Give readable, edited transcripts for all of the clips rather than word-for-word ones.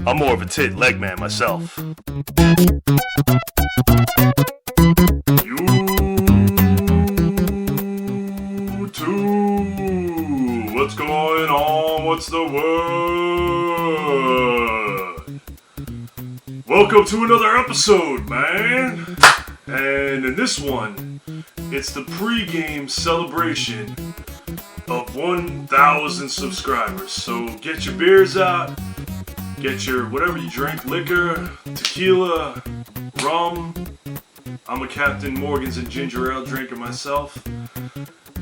I'm more of a tit leg man myself. You too. What's going on? What's the word? Welcome to another episode, man. And in this one, it's the pregame celebration of 1,000 subscribers. So get your beers out. Get your whatever you drink, liquor, tequila, rum. I'm a Captain Morgan's and ginger ale drinker myself.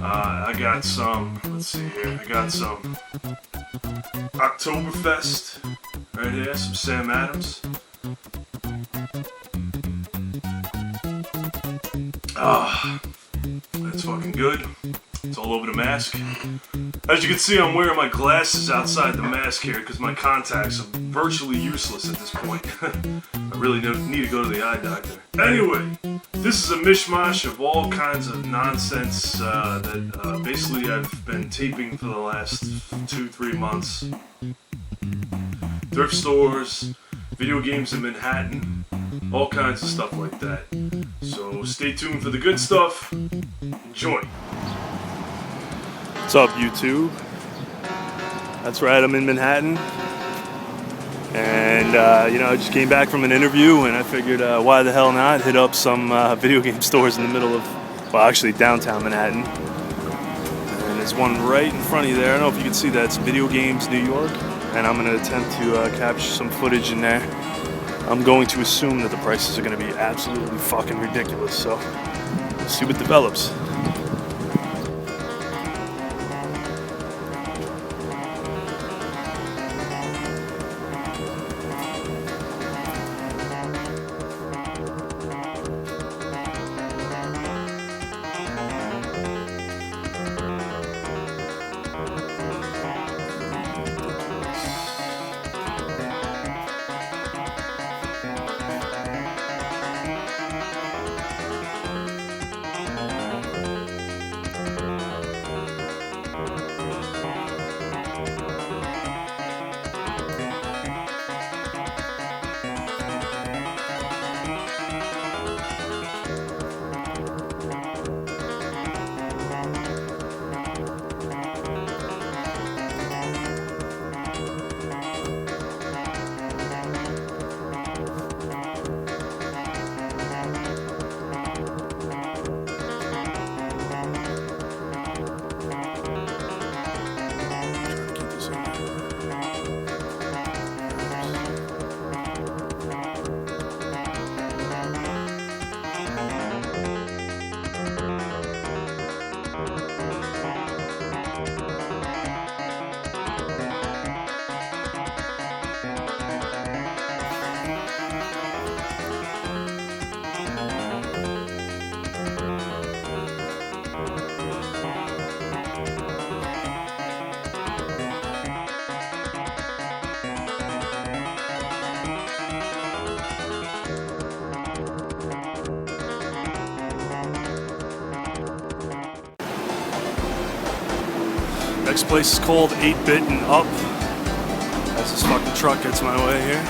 I got some, let's see here, I got some Oktoberfest right here, some Sam Adams. That's fucking good. It's all over the mask. As you can see, I'm wearing my glasses outside the mask here because my contacts are virtually useless at this point. I really need to go to the eye doctor. Anyway, this is a mishmash of all kinds of nonsense that basically I've been taping for the last 2-3 months. Thrift stores, video games in Manhattan, all kinds of stuff like that. So stay tuned for the good stuff. Enjoy. What's up, YouTube? That's right, I'm in Manhattan. And, I just came back from an interview and I figured, why the hell not hit up some video game stores in the middle of, well, actually downtown Manhattan. And there's one right in front of you there. I don't know if you can see that. It's Video Games New York. And I'm going to attempt to capture some footage in there. I'm going to assume that the prices are going to be absolutely fucking ridiculous. So, we'll see what develops. Next place is called 8-Bit and Up. As this fucking truck gets my way here.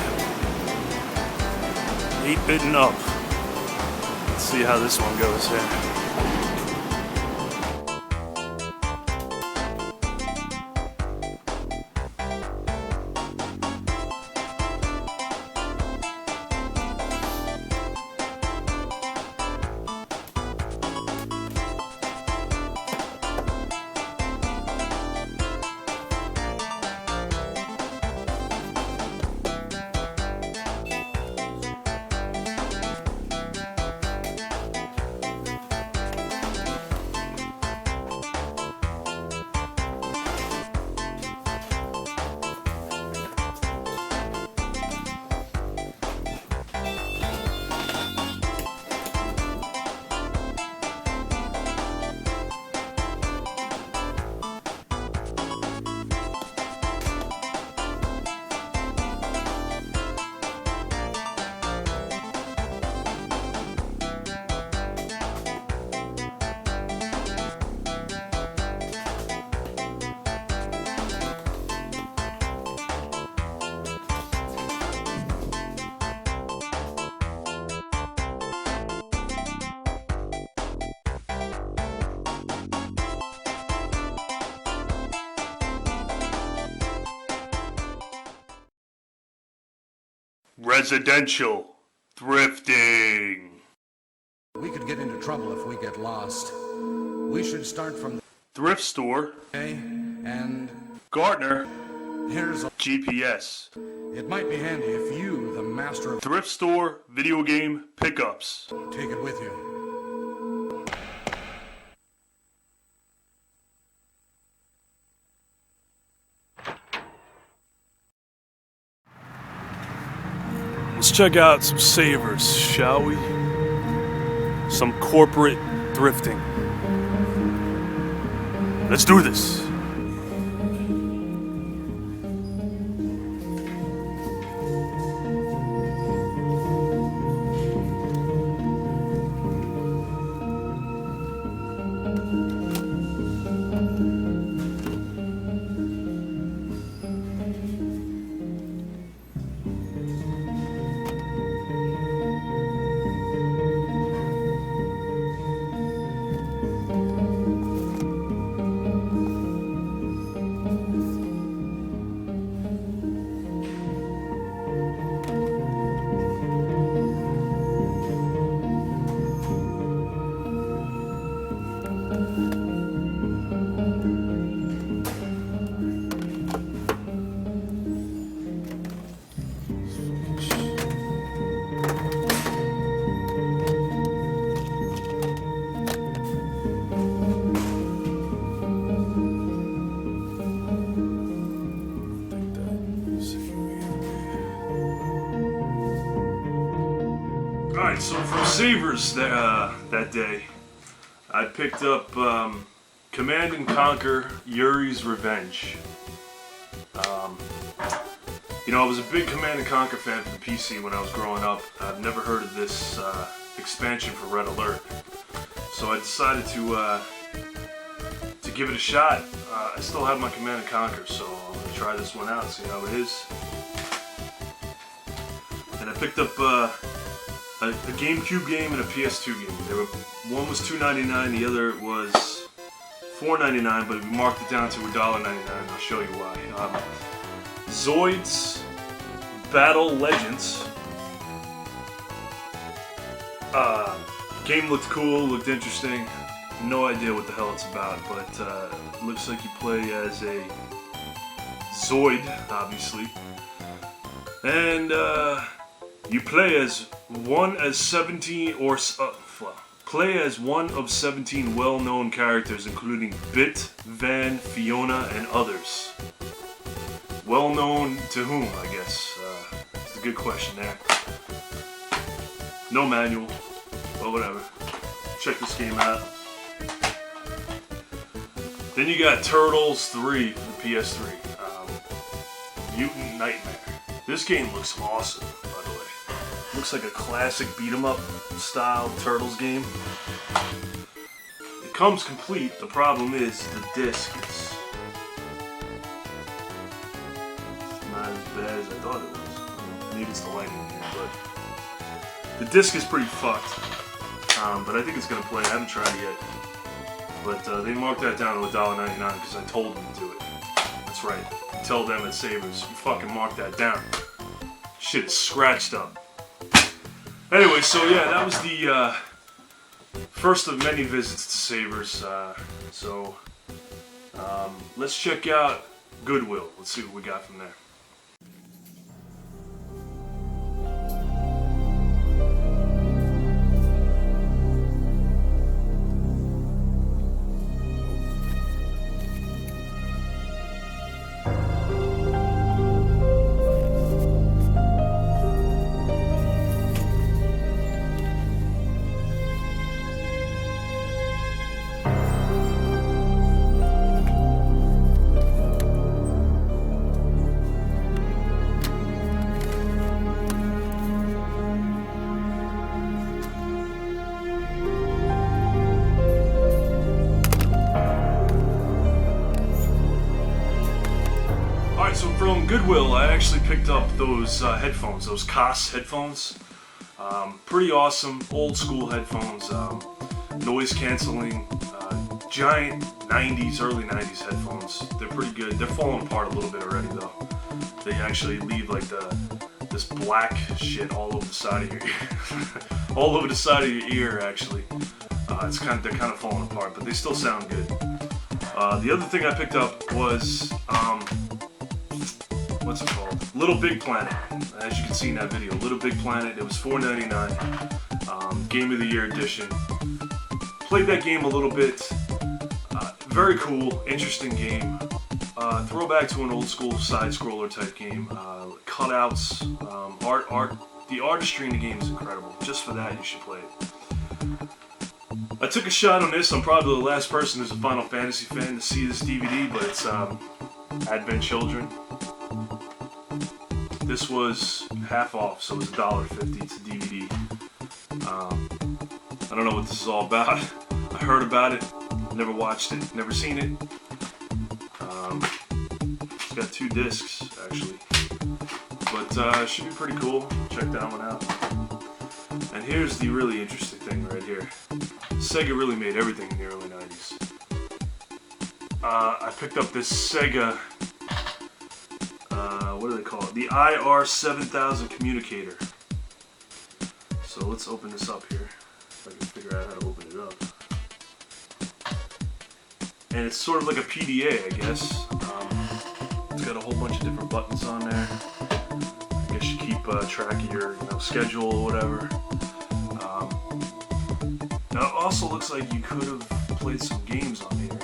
8-Bit and Up. Let's see how this one goes here. Residential thrifting. We could get into trouble if we get lost. We should start from the Thrift store. and Gartner. here's a GPS. It might be handy if you, the master of Thrift store video game pickups. take it with you. Let's check out some savers, shall we? Some corporate thrifting. Let's do this. Alright, so from Savers that day, I picked up Command and Conquer Yuri's Revenge. You know, I was a big Command and Conquer fan for the PC when I was growing up. I've never heard of this expansion for Red Alert, so I decided to give it a shot. I still have my Command and Conquer, so I'm gonna try this one out, see how it is. And I picked up a GameCube game and a PS2 game. One was $2.99, the other was $4.99, but we marked it down to $1.99. I'll show you why. Zoids Battle Legends. Game looked cool, looked interesting. No idea what the hell it's about, but it looks like you play as a Zoid, obviously, and you play as one of 17 well-known characters, including Bit, Van, Fiona, and others. Well-known to whom, I guess? It's a good question there. No manual, but whatever. Check this game out. Then you got Turtles 3 for the PS3. Mutant Nightmare. This game looks awesome, by the way. Looks like a classic beat-em-up style Turtles game. It comes complete. The problem is the disc is not as bad as I thought it was. Maybe it's the lighting here, but the disc is pretty fucked. But I think it's gonna play. I haven't tried it yet. But they marked that down to $1.99 because I told them to do it. That's right. Tell them at Savers, you fucking mark that down. Shit is scratched up. Anyway, so yeah, that was the first of many visits to Savers. Let's check out Goodwill. Let's see what we got from there. So from Goodwill, I actually picked up those headphones, those COS headphones. Pretty awesome, old school headphones, noise canceling, giant 90s, early 90s headphones. They're pretty good. They're falling apart a little bit already though. They actually leave like the this black shit all over the side of your ear. All over the side of your ear, actually. They're kind of falling apart, but they still sound good. The other thing I picked up was, what's it called? Little Big Planet. As you can see in that video, Little Big Planet. It was $4.99. Game of the Year edition. Played that game a little bit. Very cool, interesting game. Throwback to an old school side-scroller type game. Cutouts, art. The artistry in the game is incredible. Just for that, you should play it. I took a shot on this. I'm probably the last person who's a Final Fantasy fan to see this DVD, but it's Advent Children. This was half off, so it was $1.50. It's a DVD. I don't know what this is all about. I heard about it, never watched it, never seen it. It's got 2 discs, actually. But it should be pretty cool. Check that one out. And here's the really interesting thing right here. Sega really made everything in the early 90s. I picked up this Sega, what do they call it? The IR7000 communicator. So let's open this up here. If I can figure out how to open it up. And it's sort of like a PDA, I guess. It's got a whole bunch of different buttons on there. I guess you keep track of your schedule or whatever. Now it also looks like you could have played some games on here.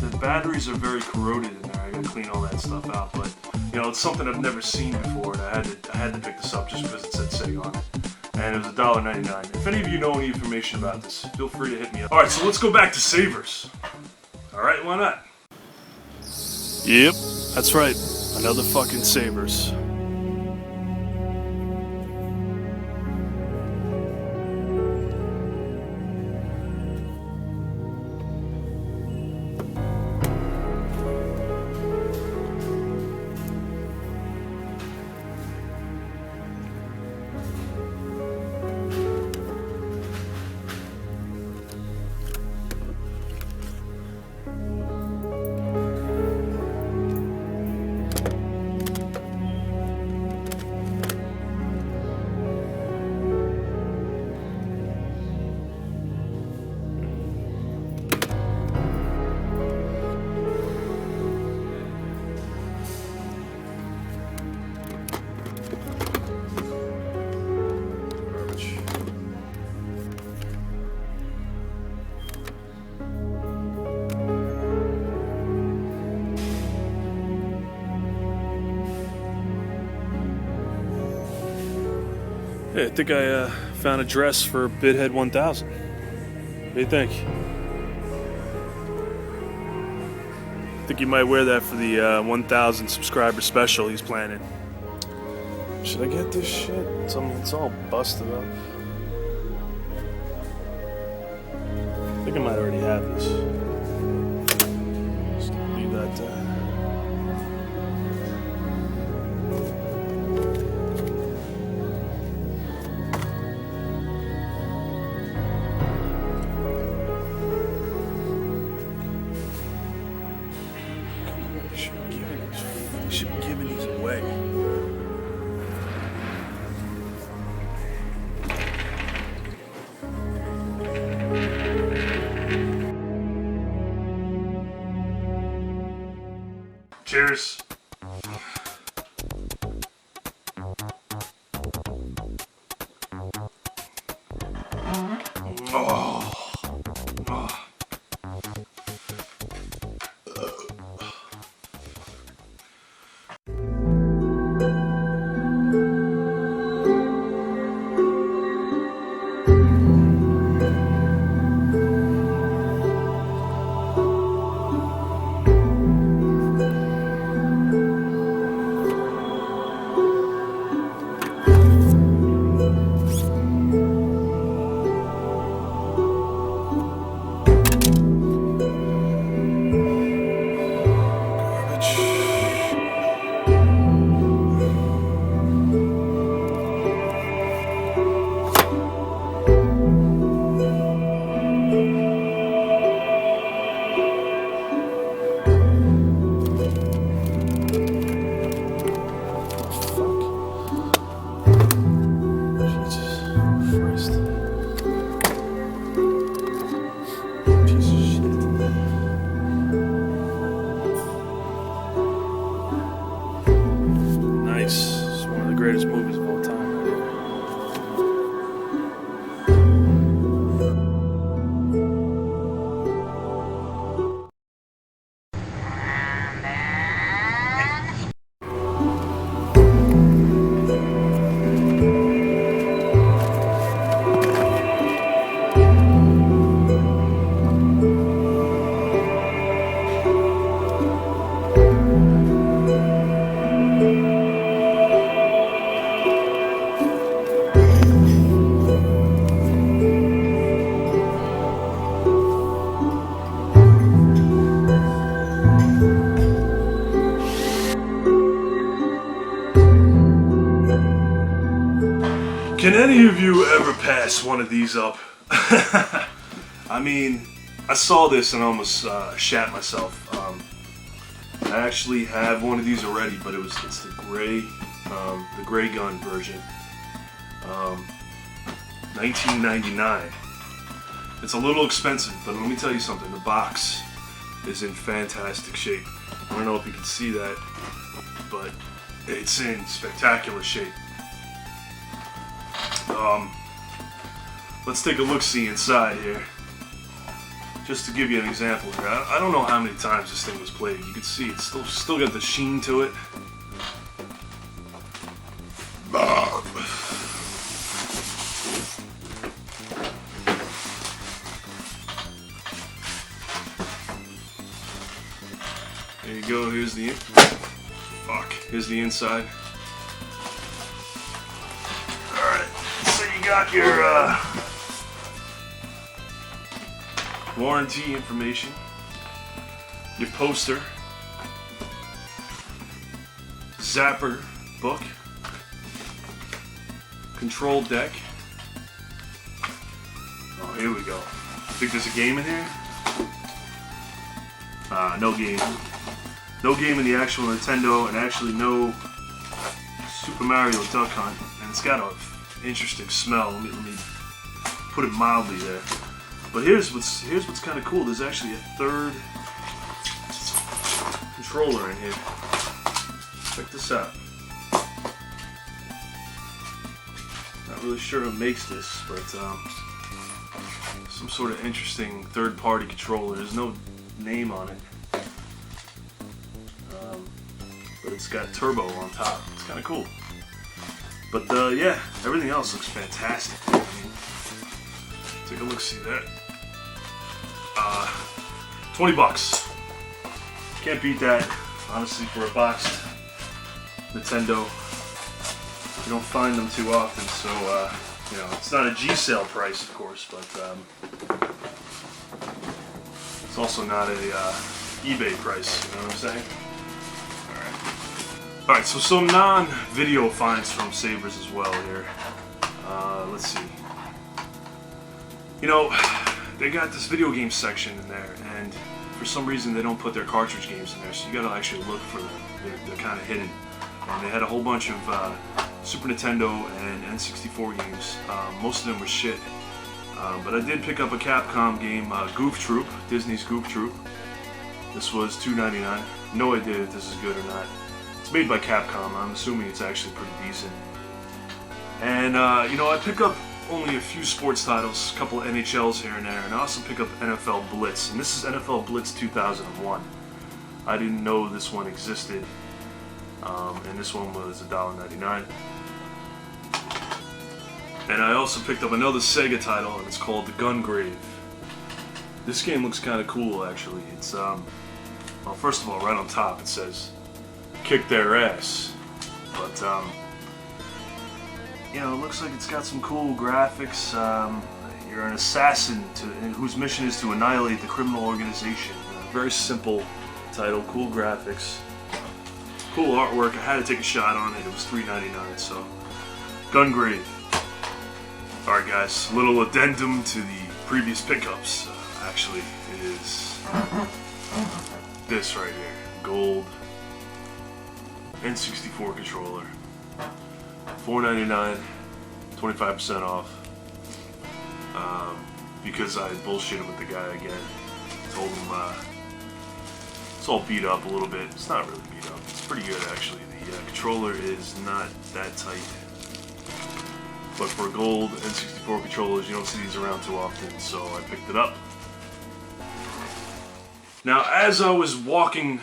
The batteries are very corroded in there. I gotta clean all that stuff out, but it's something I've never seen before, and I had to pick this up just because it said Sega on it. And it was $1.99. If any of you know any information about this, feel free to hit me up. Alright, so let's go back to Savers. Alright, why not? Yep, that's right. Another fucking Savers. Hey, I think I found a dress for Bidhead 1000. What do you think? I think you might wear that for the 1,000 subscriber special he's planning. Should I get this shit? It's all busted up. I think I might already have this. Just leave that there. Should be giving these away. Cheers. Oh. greatest movies of all time. Can any of you ever pass one of these up? I mean, I saw this and almost shat myself. I actually have one of these already, but it's the gray gun version. 1999. It's a little expensive, but let me tell you something. The box is in fantastic shape. I don't know if you can see that, but it's in spectacular shape. Let's take a look-see inside here. Just to give you an example here. I don't know how many times this thing was played. You can see it's still got the sheen to it. There you go, here's the inside. Alright, so you got your warranty information, your poster, zapper book, control deck. Oh, here we go. Think there's a game in here? No game. No game in the actual Nintendo, and actually no Super Mario Duck Hunt. And it's got an interesting smell. Let me put it mildly there. But here's what's kind of cool. There's actually a third controller in here. Check this out. Not really sure who makes this, but some sort of interesting third-party controller. There's no name on it, but it's got turbo on top. It's kind of cool. But yeah, everything else looks fantastic. I mean, take a look, see that. $20. Can't beat that, honestly, for a boxed Nintendo. You don't find them too often, so you know, it's not a G-sale price, of course, but it's also not a eBay price. You know what I'm saying? All right. So some non-video finds from Sabres as well here. Let's see. You know, they got this video game section in there, and for some reason they don't put their cartridge games in there, so you gotta actually look for them. They're kind of hidden. And they had a whole bunch of Super Nintendo and N64 games. Most of them were shit. But I did pick up a Capcom game, Goof Troop, Disney's Goof Troop. This was $2.99. No idea if this is good or not. It's made by Capcom. I'm assuming it's actually pretty decent. And you know, I pick up only a few sports titles, a couple of NHLs here and there, and I also pick up NFL Blitz. And this is NFL Blitz 2001. I didn't know this one existed. And this one was $1.99. And I also picked up another Sega title, and it's called The Gungrave. This game looks kind of cool, actually. It's well, first of all, right on top it says "Kick their ass," but you know, it looks like it's got some cool graphics. You're an assassin whose mission is to annihilate the criminal organization. Very simple title, cool graphics. Cool artwork. I had to take a shot on it. It was $3.99, so Gungrave. Alright guys, a little addendum to the previous pickups. Actually, it is this right here. Gold N64 controller. $4.99, 25% off. Because I bullshitted with the guy again. Told him it's all beat up a little bit. It's not really beat up. It's pretty good actually. The controller is not that tight. But for gold N64 controllers, you don't see these around too often, so I picked it up. Now, as I was walking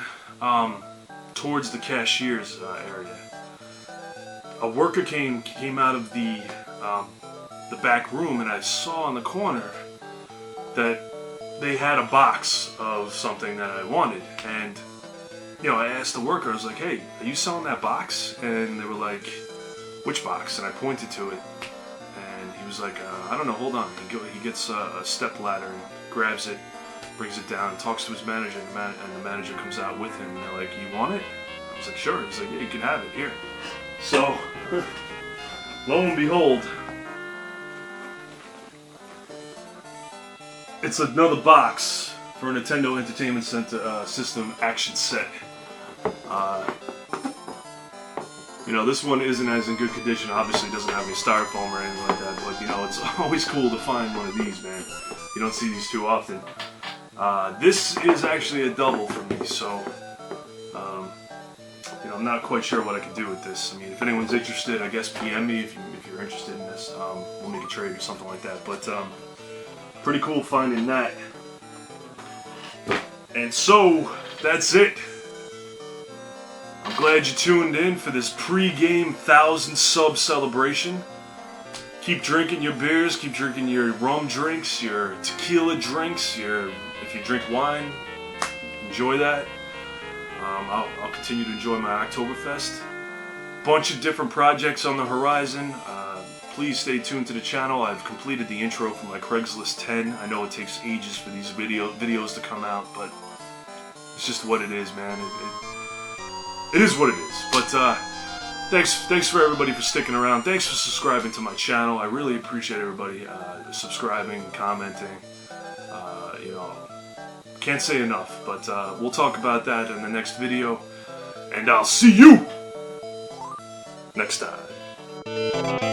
towards the cashier's area, a worker came out of the back room, and I saw in the corner that they had a box of something that I wanted. And you know, I asked the worker, I was like, "Hey, are you selling that box?" And they were like, "Which box?" And I pointed to it, and he was like, "I don't know, hold on." He gets a step ladder and grabs it, brings it down, talks to his manager, and the manager comes out with him, and they're like, "You want it?" I was like, "Sure." He's like, "Yeah, you can have it, here." So, lo and behold, it's another box for a Nintendo Entertainment Center System action set. You know, this one isn't as in good condition. Obviously, it doesn't have any styrofoam or anything like that. But you know, it's always cool to find one of these, man. You don't see these too often. This is actually a double for me, so you know, I'm not quite sure what I can do with this. I mean, if anyone's interested, I guess PM me if you're interested in this. We'll make a trade or something like that. But pretty cool finding that. And so that's it. I'm glad you tuned in for this pre-game 1,000 sub celebration. Keep drinking your beers, keep drinking your rum drinks, your tequila drinks, if you drink wine, enjoy that. I'll continue to enjoy my Oktoberfest. Bunch of different projects on the horizon. Please stay tuned to the channel. I've completed the intro for my Craigslist 10. I know it takes ages for these videos to come out, but it's just what it is, man. It is what it is. But thanks for everybody for sticking around. Thanks for subscribing to my channel. I really appreciate everybody subscribing, commenting. You know, can't say enough. But we'll talk about that in the next video, and I'll see you next time.